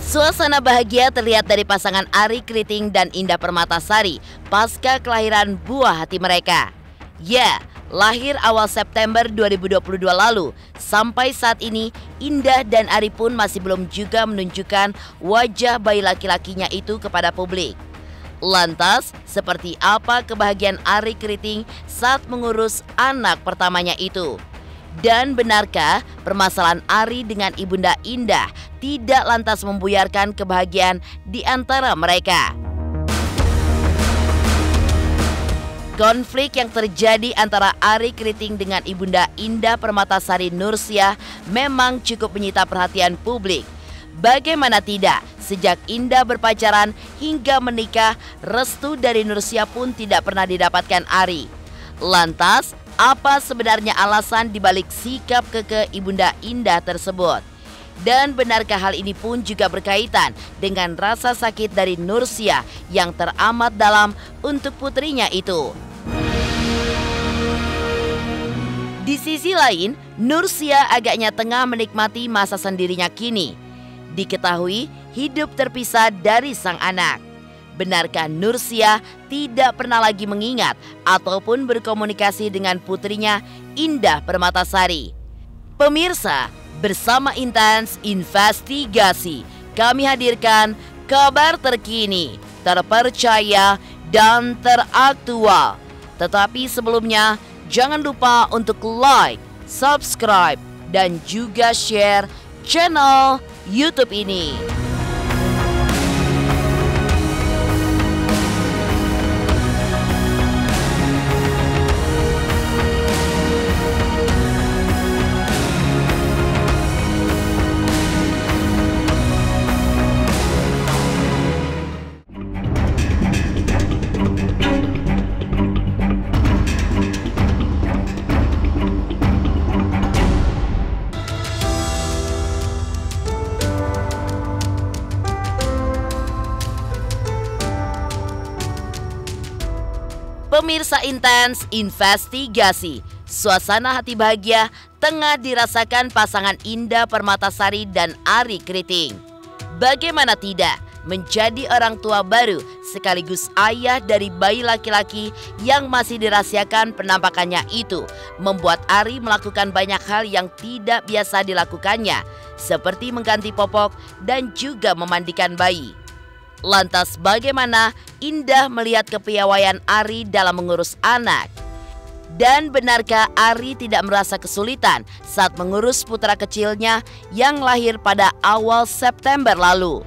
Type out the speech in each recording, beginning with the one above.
Suasana bahagia terlihat dari pasangan Arie Kriting dan Indah Permatasari pasca kelahiran buah hati mereka. Ya, lahir awal September 2022 lalu. Sampai saat ini, Indah dan Arie pun masih belum juga menunjukkan wajah bayi laki-lakinya itu kepada publik. Lantas, seperti apa kebahagiaan Arie Kriting saat mengurus anak pertamanya itu? Dan benarkah permasalahan Arie dengan Ibunda Indah tidak lantas membuyarkan kebahagiaan di antara mereka? Konflik yang terjadi antara Arie Kriting dengan Ibunda Indah Permatasari Nursiah memang cukup menyita perhatian publik. Bagaimana tidak, sejak Indah berpacaran hingga menikah, restu dari Nursiah pun tidak pernah didapatkan Arie. Lantas, apa sebenarnya alasan dibalik sikap kekeh Ibunda Indah tersebut? Dan benarkah hal ini pun juga berkaitan dengan rasa sakit dari Nursiah yang teramat dalam untuk putrinya itu? Di sisi lain, Nursiah agaknya tengah menikmati masa sendirinya kini. Diketahui hidup terpisah dari sang anak. Benarkah Nursiah tidak pernah lagi mengingat ataupun berkomunikasi dengan putrinya Indah Permatasari? Pemirsa, bersama Intens Investigasi, kami hadirkan kabar terkini, terpercaya, dan teraktual. Tetapi sebelumnya, jangan lupa untuk like, subscribe, dan juga share channel YouTube ini. Pemirsa Intens Investigasi, suasana hati bahagia tengah dirasakan pasangan Indah Permatasari dan Arie Kriting. Bagaimana tidak, menjadi orang tua baru sekaligus ayah dari bayi laki-laki yang masih dirahasiakan penampakannya itu membuat Arie melakukan banyak hal yang tidak biasa dilakukannya, seperti mengganti popok dan juga memandikan bayi. Lantas bagaimana Indah melihat kepiawaian Arie dalam mengurus anak? Dan benarkah Arie tidak merasa kesulitan saat mengurus putra kecilnya yang lahir pada awal September lalu?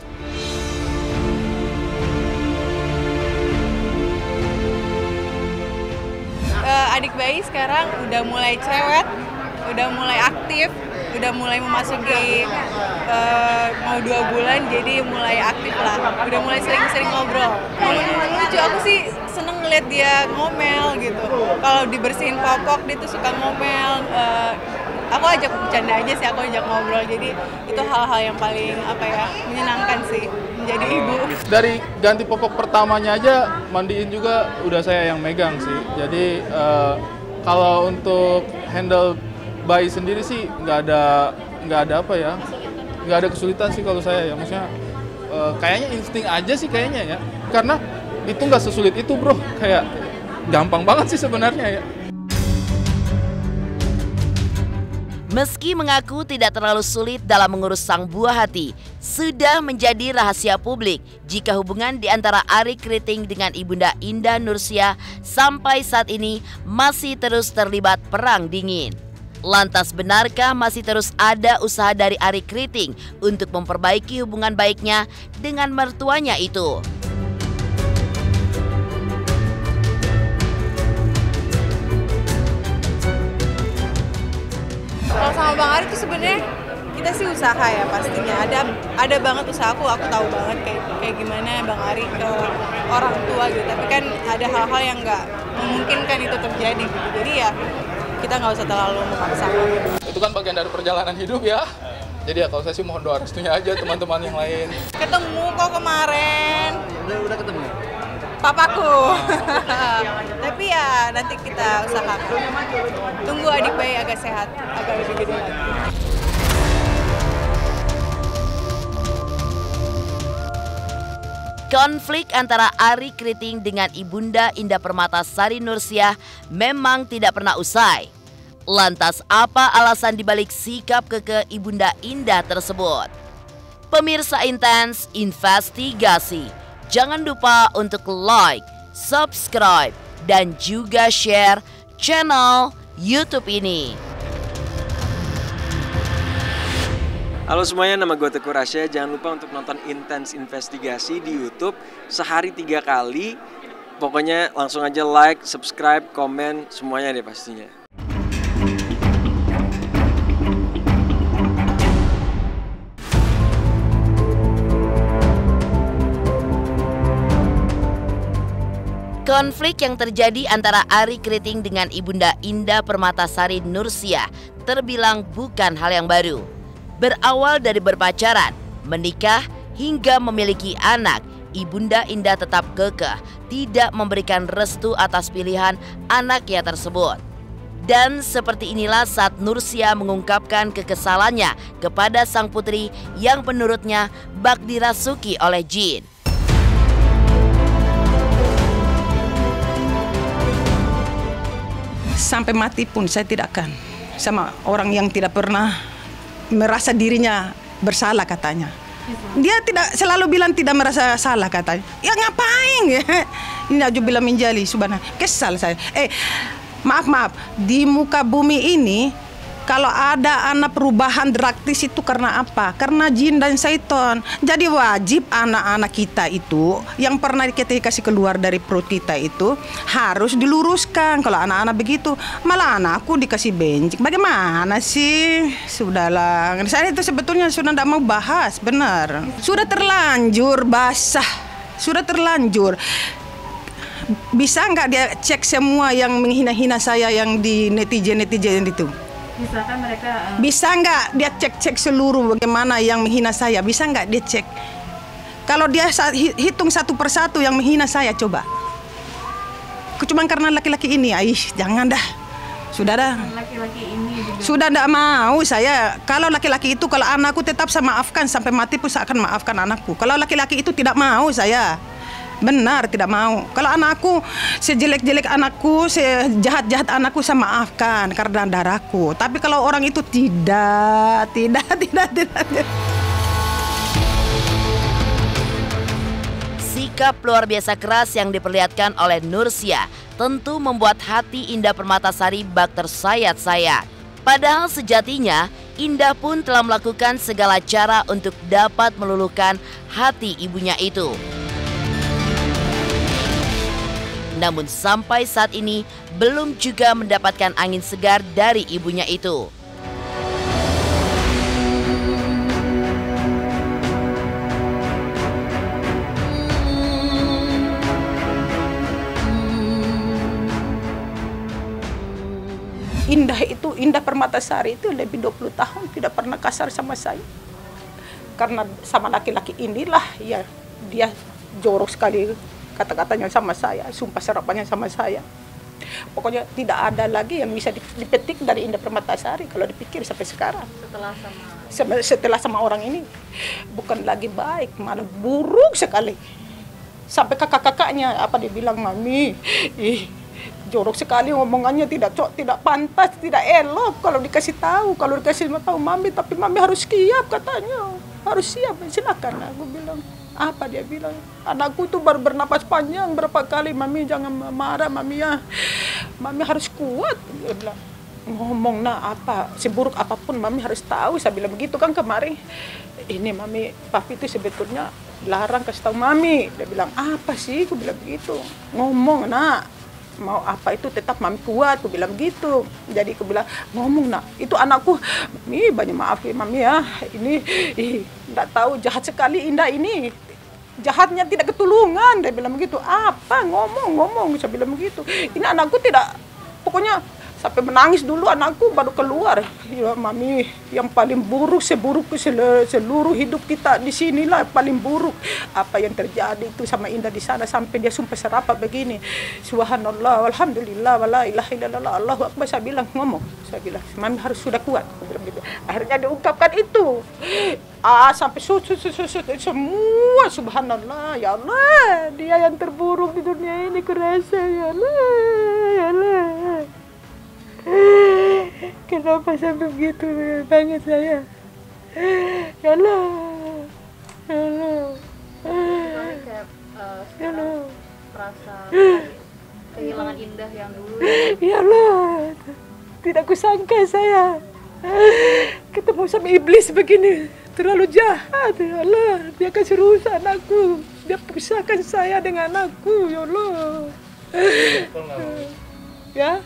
Adik bayi sekarang udah mulai cerewet, udah mulai aktif, udah mulai memasuki mau 2 bulan, jadi mulai aktif lah, udah mulai sering-sering ngobrol. Momen-momen lucu, aku sih seneng ngeliat dia ngomel gitu. Kalau dibersihin popok dia tuh suka ngomel. Aku ajak bercanda aja sih, aku ajak ngobrol. Jadi itu hal-hal yang paling menyenangkan sih menjadi ibu. Dari Ganti popok pertamanya aja, mandiin juga udah saya yang megang sih. Jadi kalau untuk handle bayi sendiri sih nggak ada kesulitan sih kalau saya ya, maksudnya kayaknya insting aja sih kayaknya ya, karena itu nggak sesulit itu bro, kayak gampang banget sih sebenarnya ya. Meski mengaku tidak terlalu sulit dalam mengurus sang buah hati, sudah menjadi rahasia publik jika hubungan di antara Arie Kriting dengan Ibunda Indah Nursiah sampai saat ini masih terus terlibat perang dingin. Lantas benarkah masih terus ada usaha dari Arie Kriting untuk memperbaiki hubungan baiknya dengan mertuanya itu? Kalau sama Bang Arie itu sebenarnya kita sih usaha ya pastinya. Ada banget usaha, aku tahu banget kayak gimana Bang Arie ke orang tua gitu. Tapi kan ada hal-hal yang nggak memungkinkan itu terjadi gitu. Jadi ya kita nggak usah terlalu memaksakan. Itu kan bagian dari perjalanan hidup ya. Jadi ya kalau saya sih mohon doa restunya aja teman-teman yang lain. Ketemu kok kemarin. Udah ketemu. Papaku. Tapi ya nanti kita usahakan. Tunggu adik bayi agak sehat, agak lebih gede lagi. Konflik antara Arie Kriting dengan Ibunda Indah Permatasari Nursiah memang tidak pernah usai. Lantas apa alasan dibalik sikap kekeh Ibunda Indah tersebut? Pemirsa Intens Investigasi, jangan lupa untuk like, subscribe, dan juga share channel YouTube ini. Halo semuanya, nama gue Teguh Rasya. Jangan lupa untuk nonton Intens Investigasi di YouTube sehari 3 kali. Pokoknya langsung aja like, subscribe, komen, semuanya deh pastinya. Konflik yang terjadi antara Arie Kriting dengan Ibunda Indah Permatasari Nursiah terbilang bukan hal yang baru. Berawal dari berpacaran, menikah, hingga memiliki anak, Ibunda Indah tetap kekeh tidak memberikan restu atas pilihan anaknya tersebut. Dan seperti inilah saat Nursiah mengungkapkan kekesalannya kepada sang putri yang menurutnya bak dirasuki oleh jin. Sampai mati pun saya tidak akan sama orang yang tidak pernah merasa dirinya bersalah katanya. Dia tidak selalu bilang tidak merasa salah katanya. Ya ngapain ya? Ini aja bilang menjali subhanallah. Kesal saya. Maaf. Di muka bumi ini kalau ada anak perubahan drastis itu karena apa? Karena jin dan syaitan. Jadi wajib anak-anak kita itu yang pernah kita kasih keluar dari perut kita itu harus diluruskan. Kalau anak-anak begitu, malah anakku dikasih bencik. Bagaimana sih? Sudahlah. Saya itu sebetulnya sudah tidak mau bahas, benar. Sudah terlanjur basah. Sudah terlanjur. Bisa nggak dia cek semua yang menghina-hina saya yang di netizen-netizen itu? Misalkan mereka bisa nggak dia cek seluruh bagaimana yang menghina saya? Bisa nggak dia cek? Kalau dia hitung satu persatu yang menghina saya, coba. Cuma karena laki-laki ini, jangan dah. Sudah dah. laki-laki ini juga. Sudah tidak mau saya. Kalau laki-laki itu, kalau anakku tetap saya maafkan sampai mati pun saya akan maafkan anakku. Kalau laki-laki itu tidak mau saya. Benar, tidak mau. Kalau anakku, sejelek-jelek anakku, sejahat-jahat anakku, saya maafkan karena darahku. Tapi kalau orang itu tidak. Sikap luar biasa keras yang diperlihatkan oleh Nursiah tentu membuat hati Indah Permatasari bak tersayat-sayat. Padahal sejatinya, Indah pun telah melakukan segala cara untuk dapat meluluhkan hati ibunya itu. Namun sampai saat ini belum juga mendapatkan angin segar dari ibunya itu. Indah Permatasari itu lebih 20 tahun tidak pernah kasar sama saya. Karena sama laki-laki inilah ya dia jorok sekali kata-katanya sama saya, sumpah serapannya sama saya. Pokoknya tidak ada lagi yang bisa dipetik dari Indah Permatasari kalau dipikir sampai sekarang. Setelah sama orang ini bukan lagi baik, malah buruk sekali. Sampai kakak-kakaknya apa dibilang, mami, jorok sekali ngomongannya, tidak pantas, tidak elok kalau dikasih tahu mami, tapi mami harus siap katanya. Harus siap, silakan. Aku bilang, apa dia bilang? Anakku tuh baru bernapas panjang berapa kali, mami jangan marah mami ya. Mami harus kuat. Dia bilang, ngomong apa, seburuk apapun mami harus tahu. Saya bilang begitu kan kemarin. Ini mami, papi itu sebetulnya larang kasih tahu mami. Dia bilang, apa sih? Aku bilang begitu. Ngomong mau apa itu tetap mami kuat, aku bilang gitu. Jadi aku bilang, ngomong itu anakku, mami banyak maaf ya mami ya, ini enggak tahu jahat sekali Indah ini, jahatnya tidak ketulungan. Dia bilang begitu. Apa ngomong, saya bilang begitu. Ini anakku tidak, pokoknya Sampai menangis dulu anakku baru keluar. Ya mami, yang paling buruk seburuk seluruh hidup kita di sinilah paling buruk. Apa yang terjadi itu sama Indah di sana sampai dia sumpah serapah begini. Subhanallah, alhamdulillah, wala ilaha illallah, Allahu akbar. Saya bilang saya bilang mami harus sudah kuat. Akhirnya diungkapkan itu. Sampai semua subhanallah, ya Allah, dia yang terburuk di dunia ini kurasa, ya Allah, ya Allah. Kenapa sampai begitu banget saya? Ya Allah, ya Allah, ya Allah. Rasa kehilangan Indah yang dulu. Ya Allah, tidak kusangka saya ketemu sama iblis begini, terlalu jahat. Ya Allah, dia kasih rusak anakku, dia pisahkan saya dengan anakku. Ya Allah, ya.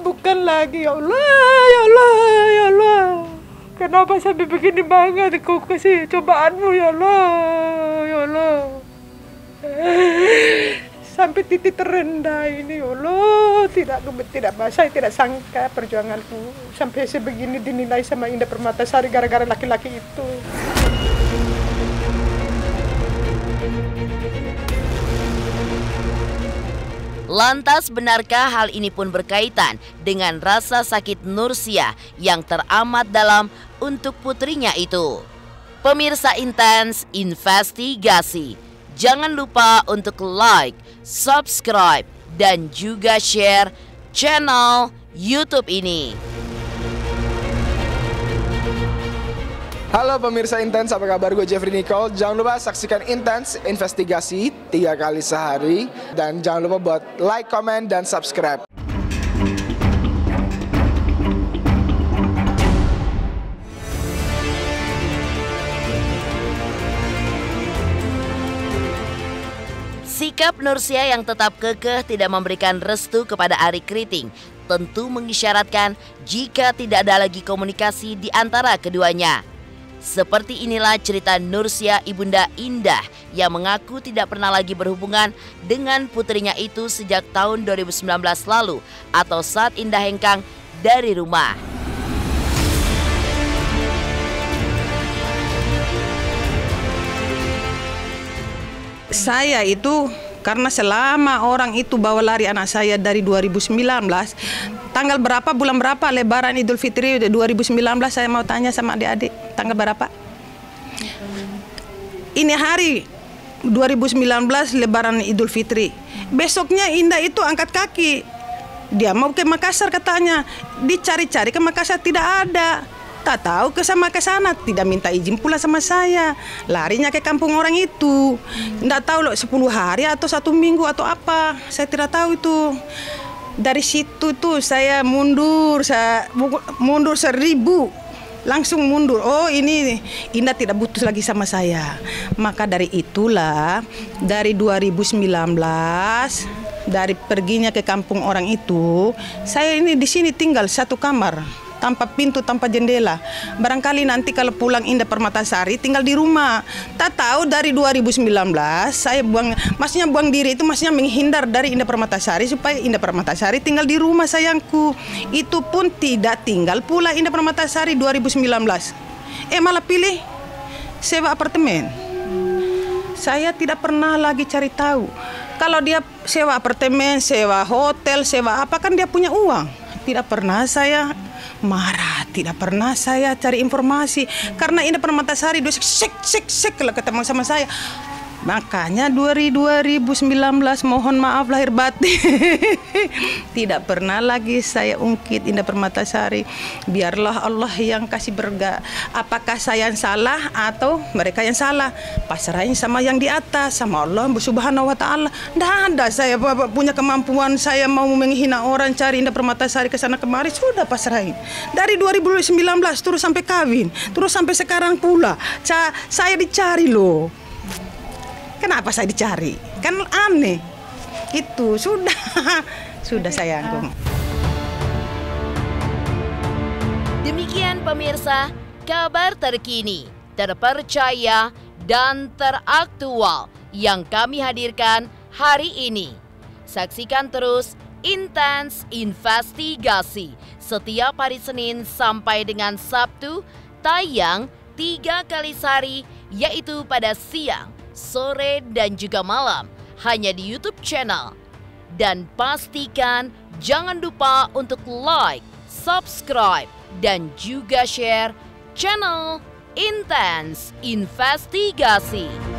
Bukan lagi, ya Allah, ya Allah, ya Allah. Kenapa sampai begini banget kau kasih cobaanmu, ya Allah, ya Allah. Sampai titik terendah ini, ya Allah. Saya tidak sangka perjuanganku sampai sebegini dinilai sama Indah Permatasari gara-gara laki-laki itu. Lantas benarkah hal ini pun berkaitan dengan rasa sakit Nursia yang teramat dalam untuk putrinya itu? Pemirsa Intens Investigasi, jangan lupa untuk like, subscribe, dan juga share channel YouTube ini. Halo pemirsa Intens, apa kabar? Gue Jeffrey Nicole. Jangan lupa saksikan Intens Investigasi 3 kali sehari. Dan jangan lupa buat like, comment, dan subscribe. Sikap Nursia yang tetap kekeh tidak memberikan restu kepada Ari Kriting tentu mengisyaratkan jika tidak ada lagi komunikasi di antara keduanya. Seperti inilah cerita Nursia ibunda Indah yang mengaku tidak pernah lagi berhubungan dengan putrinya itu sejak tahun 2019 lalu atau saat Indah hengkang dari rumah. Saya itu karena selama orang itu bawa lari anak saya dari 2019, tanggal berapa, bulan berapa Lebaran Idul Fitri 2019, saya mau tanya sama adik-adik, tanggal berapa? Ini hari 2019 Lebaran Idul Fitri. Besoknya Indah itu angkat kaki. Dia mau ke Makassar katanya. Dicari-cari ke Makassar tidak ada. Tak tahu ke sana, tidak minta izin pula sama saya. Larinya ke kampung orang itu. Tidak tahu loh 10 hari atau 1 minggu atau apa. Saya tidak tahu itu. Dari situ tuh saya mundur 1000. Langsung mundur. Oh, ini Indah tidak butuh lagi sama saya. Maka dari itulah dari 2019 dari perginya ke kampung orang itu, saya ini di sini tinggal 1 kamar. Tanpa pintu, tanpa jendela. Barangkali nanti kalau pulang Indah Permatasari tinggal di rumah. Tak tahu dari 2019 saya maksudnya buang diri itu maksudnya menghindar dari Indah Permatasari supaya Indah Permatasari tinggal di rumah sayangku. Itu pun tidak tinggal pula Indah Permatasari 2019. Malah pilih sewa apartemen. Saya tidak pernah lagi cari tahu. Kalau dia sewa apartemen, sewa hotel, sewa apa kan dia punya uang. Tidak pernah saya marah, tidak pernah saya cari informasi karena Indah Permatasari sek kalau ketemu sama saya. Makanya 2019 mohon maaf lahir batin. Tidak pernah lagi saya ungkit Indah Permatasari. Biarlah Allah yang kasih berga. Apakah saya yang salah atau mereka yang salah? Pasrahin sama yang di atas, sama Allah Subhanahu wa taala. Tidak ada saya punya kemampuan saya mau menghina orang cari Indah Permatasari ke sana kemari, sudah pasrahin. Dari 2019 terus sampai kawin, terus sampai sekarang pula. Saya dicari loh. Kenapa saya dicari? Kan aneh. Itu sudah sayangku. Demikian pemirsa, kabar terkini, terpercaya, dan teraktual yang kami hadirkan hari ini. Saksikan terus Intens Investigasi setiap hari Senin sampai dengan Sabtu tayang 3 kali sehari, yaitu pada siang, sore, dan juga malam hanya di YouTube channel. Dan pastikan jangan lupa untuk like, subscribe, dan juga share channel Intens Investigasi.